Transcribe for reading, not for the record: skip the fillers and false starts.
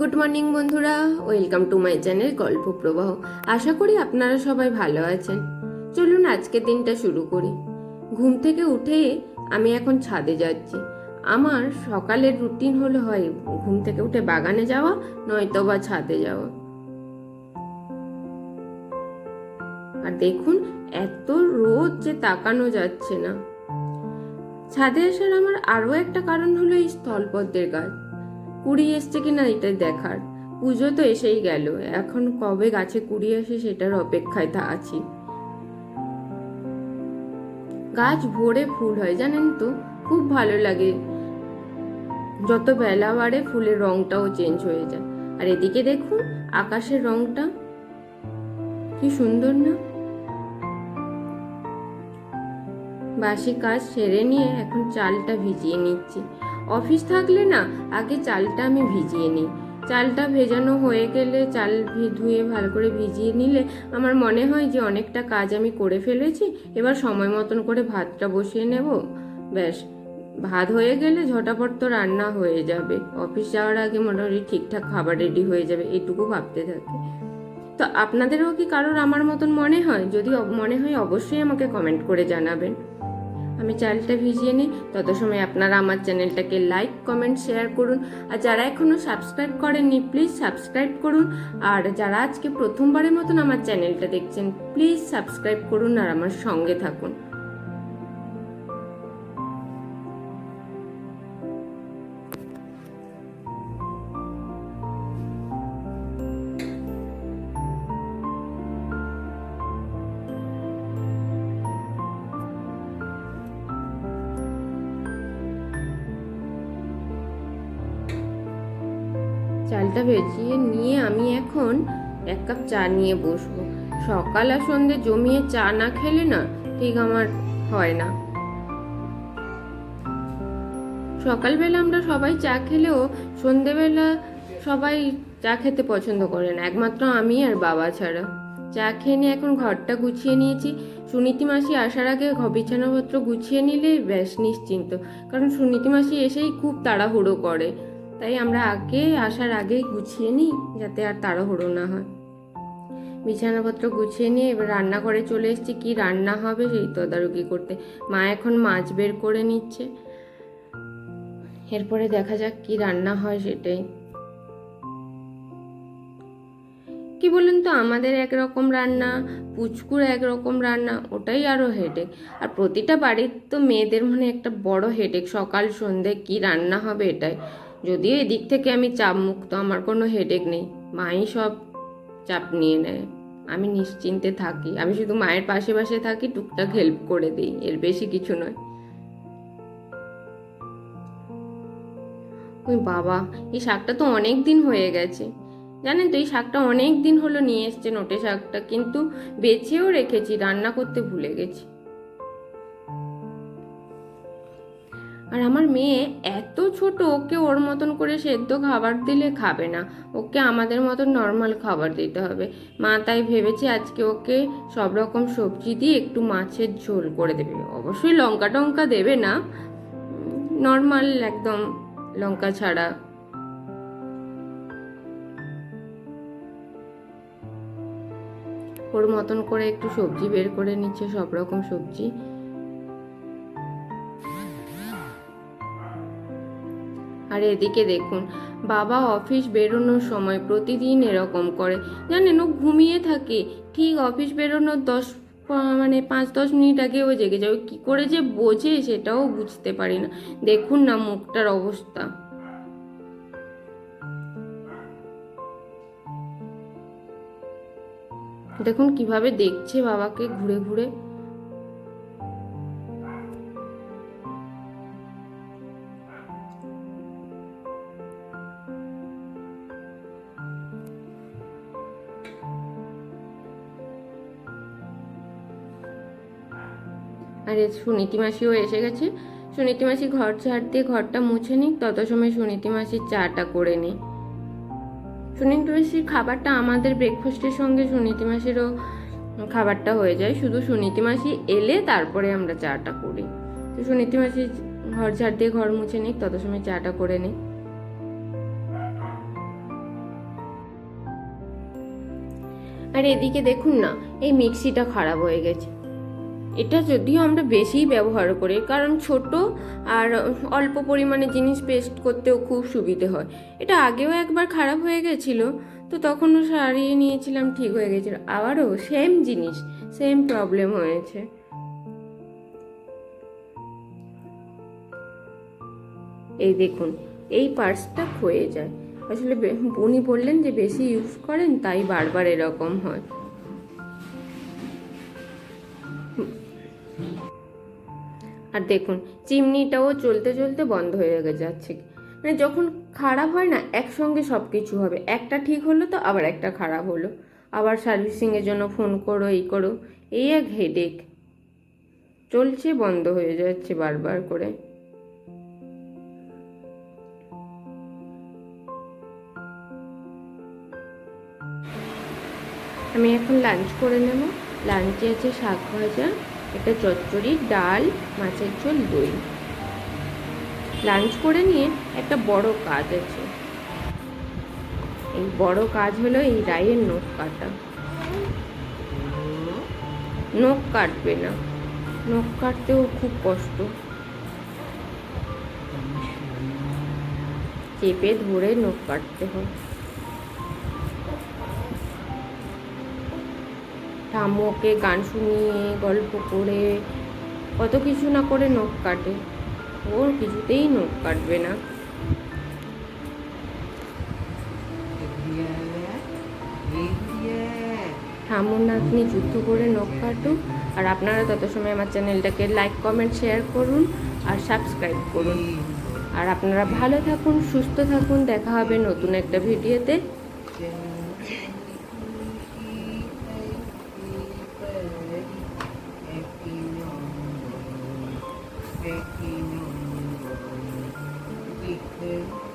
Good morning বন্ধুরা, welcome to my channel গল্প প্রবাহ। আশা করি আপনারা সবাই ভালো আছেন। চলুন আজকের দিনটা শুরু করি। ঘুম থেকে উঠে আমি এখন ছাদে যাচ্ছি। আমার সকালের রুটিন হলো হয় ঘুম থেকে উঠে বাগানে যাওয়া, নয়তো বা ছাদে যাওয়া। আর দেখুন এত রোদ যে তাকানো যাচ্ছে না। ছাদে আসার আমার আরো একটা কারণ হলো এই স্থলপদ্মের গাছ কুড়ি এসছে কিনা এটা দেখার। পুজো তো এসেই গেল, এখন কবে গাছে কুড়ি আসে সেটার অপেক্ষায় আছি। গাছ ভরে ফুল হয় জানেন তো, খুব ভালো লাগে। যত বেলা বাড়ে ফুলের রংটাও চেঞ্জ হয়ে যায়। আর এদিকে দেখুন আকাশের রংটা কি সুন্দর না। বাসি কাজ সেরে নিয়ে এখন চালটা ভিজিয়ে নিচ্ছি। অফিস থাকলে না আগে চালটা আমি ভিজিয়ে নিই। চালটা ভেজানো হয়ে গেলে চাল ধুয়ে ভালো করে ভিজিয়ে নিলে আমার মনে হয় যে অনেকটা কাজ আমি করে ফেলেছি। এবার সময় মতন করে ভাতটা বসিয়ে নেব, ব্যাস। ভাত হয়ে গেলে ঝটাপট তো রান্না হয়ে যাবে, অফিস যাওয়ার আগে মোটামুটি ঠিকঠাক খাবার রেডি হয়ে যাবে, এইটুকু ভাবতে থাকি। তো আপনাদেরও কি কারোর আমার মতন মনে হয়? যদি মনে হয় অবশ্যই আমাকে কমেন্ট করে জানাবেন। আমি চালটা ভিজিয়ে নিই, তত সময় আপনারা আমার চ্যানেলটাকে লাইক কমেন্ট শেয়ার করুন। আর যারা এখনো সাবস্ক্রাইব করেননি প্লিজ সাবস্ক্রাইব করুন। আর যারা আজকে প্রথমবারের মতন আমার চ্যানেলটা দেখছেন প্লিজ সাবস্ক্রাইব করুন আর আমার সঙ্গে থাকুন। চালটা ভেজিয়ে নিয়ে আমি এখন এক কাপ চা নিয়ে বসবো। সকাল আর সন্ধ্যে জমিয়ে চা না খেলে না ঠিক আমার হয় না। সকালবেলা আমরা সবাই চা খেলেও সন্ধ্যেবেলা সবাই চা খেতে পছন্দ করে না, একমাত্র আমি আর বাবা ছাড়া। চা খেয়ে নিয়ে এখন ঘরটা গুছিয়ে নিয়েছি। সুনীতি মাসি আসার আগে বিছানাপত্র গুছিয়ে নিলে ব্যাস নিশ্চিন্ত, কারণ সুনীতি মাসি এসেই খুব তাড়াহুড়ো করে। তাই আমরা আসার আগেই গুছিয়ে নিই যাতে আর তাড়াহুড়ো না হয়। বিছানাপত্র গুছিয়ে নিয়ে এবার রান্নাঘরে চলে এসেছি। কি রান্না হবে সেই তদারকি করতে। মা এখন মাছ বের করে নিচ্ছে, এরপরে দেখা যাক কি রান্না হয় সেটাই। কি বলেন তো, আমাদের একরকম রান্না, পুচকুর একরকম রান্না, ওটাই আরো হেডেক। আর প্রতিটা বাড়ির তো মেয়েদের মনে একটা বড় হেডেক, সকাল সন্ধে কি রান্না হবে এটাই। যদিও এদিক থেকে আমি চাপ মুক্ত, আমার কোনো হেডেক নেই, মাই সব চাপ নিয়ে নেয়। আমি নিশ্চিন্তে থাকি, আমি শুধু মায়ের পাশে পাশে থাকি, টুকটাক হেল্প করে দিই, এর বেশি কিছু নয়। ওই বাবা, এই শাকটা তো অনেক দিন হয়ে গেছে। জানেন তো, এই শাকটা অনেক দিন হলো নিয়ে এসছে, নোটে শাকটা, কিন্তু বেছেও রেখেছি, রান্না করতে ভুলে গেছি। আর আমার মেয়ে এত ছোট, ওকে ওর মতন করে সেদ্ধ খাবার দিলে খাবে না, ওকে আমাদের মতন নর্মাল খাবার দিতে হবে। মা তাই ভেবেছে আজকে ওকে সব রকম সবজি দিয়ে একটু মাছের ঝোল করে দেবে। অবশ্যই লঙ্কা টঙ্কা দেবে না, নর্মাল একদম লঙ্কা ছাড়া। ওর মতন করে একটু সবজি বের করে নিচ্ছে, সব রকম সবজি। আর এদিকে দেখুন, বাবা অফিস বেরোনোর সময় প্রতিদিন এরকম করে, জানেন, ও ঘুমিয়ে থাকে, ঠিক অফিস বেরোনোর 5-10 মিনিট আগে ও জেগে যায়। কি করে যে বোঝে সেটাও বুঝতে পারি না। দেখুন না মুখটার অবস্থা। দেখুন কিভাবে দেখছে বাবাকে ঘুরে ঘুরে। আর সুনীতি মাসিও এসে গেছে। সুনীতি মাসি ঘর ঝাড় দিয়ে ঘরটা মুছে নিক, তত সময় সুনীতি মাসির চাটা করে নিই। সুনীতি মাসির খাবারটা আমাদের ব্রেকফাস্টের সঙ্গে সুনীতি মাসিরও খাবারটা হয়ে যায়, শুধু সুনীতি মাসি এলে তারপরে আমরা চাটা করি। তো সুনীতি মাসি ঘর ঝাড় দিয়ে ঘর মুছে নিক, তত সময় চাটা করে নিই। আর এদিকে দেখুন না, এই মিক্সিটা খারাপ হয়ে গেছে। এটা যদিও আমরা বেশিই ব্যবহার করি, কারণ ছোট আর অল্প পরিমাণে জিনিস পেস্ট করতেও খুব সুবিধে হয়। এটা আগেও একবার খারাপ হয়ে গেছিলো, তো তখনও সারিয়ে নিয়েছিলাম, ঠিক হয়ে গেছিলো। আবারও সেম জিনিস, সেম প্রবলেম হয়েছে। এই দেখুন, এই পার্টসটা ক্ষয়ে যায়। আসলে উনি বললেন যে বেশি ইউজ করেন, তাই বারবার এরকম হয়। আর দেখুন, চিমনিটাও চলতে চলতে বন্ধ হয়ে যাচ্ছে। মানে যখন খারাপ হয় না, একসঙ্গে সব কিছু হবে। একটা ঠিক হলো তো আবার একটা খারাপ হলো, আবার সার্ভিসিংয়ের জন্য ফোন করো, এই করো, এই এক হেডেক। চলছে, বন্ধ হয়ে যাচ্ছে বারবার করে। আমি এখন লাঞ্চ করে নেব। লাঞ্চে আছে শাক ভাজা, একটা চচ্চড়ি, ডাল, মাছের ঝোল, দই। লাঞ্চ করে নিয়ে একটা বড় কাজ আছে। এই বড় কাজ হলো এই রায়ের নখ কাটা। নখ কাটবে না, নখ কাটতেও খুব কষ্ট। চেপে ধরে নখ কাটতে হয়। ঠাম্মুকে গান শুনিয়ে গল্প করে কত কিছু না করে নখ কাটে, ওর কিছুতেই নখ কাটবে না। ঠাম্মু নাতনি যুদ্ধ করে নখ কাটুক। আর আপনারা তত সময় আমার চ্যানেলটাকে লাইক, কমেন্ট, শেয়ার করুন আর সাবস্ক্রাইব করুন। আর আপনারা ভালো থাকুন, সুস্থ থাকুন। দেখা হবে নতুন একটা ভিডিওতে। Happy New Year.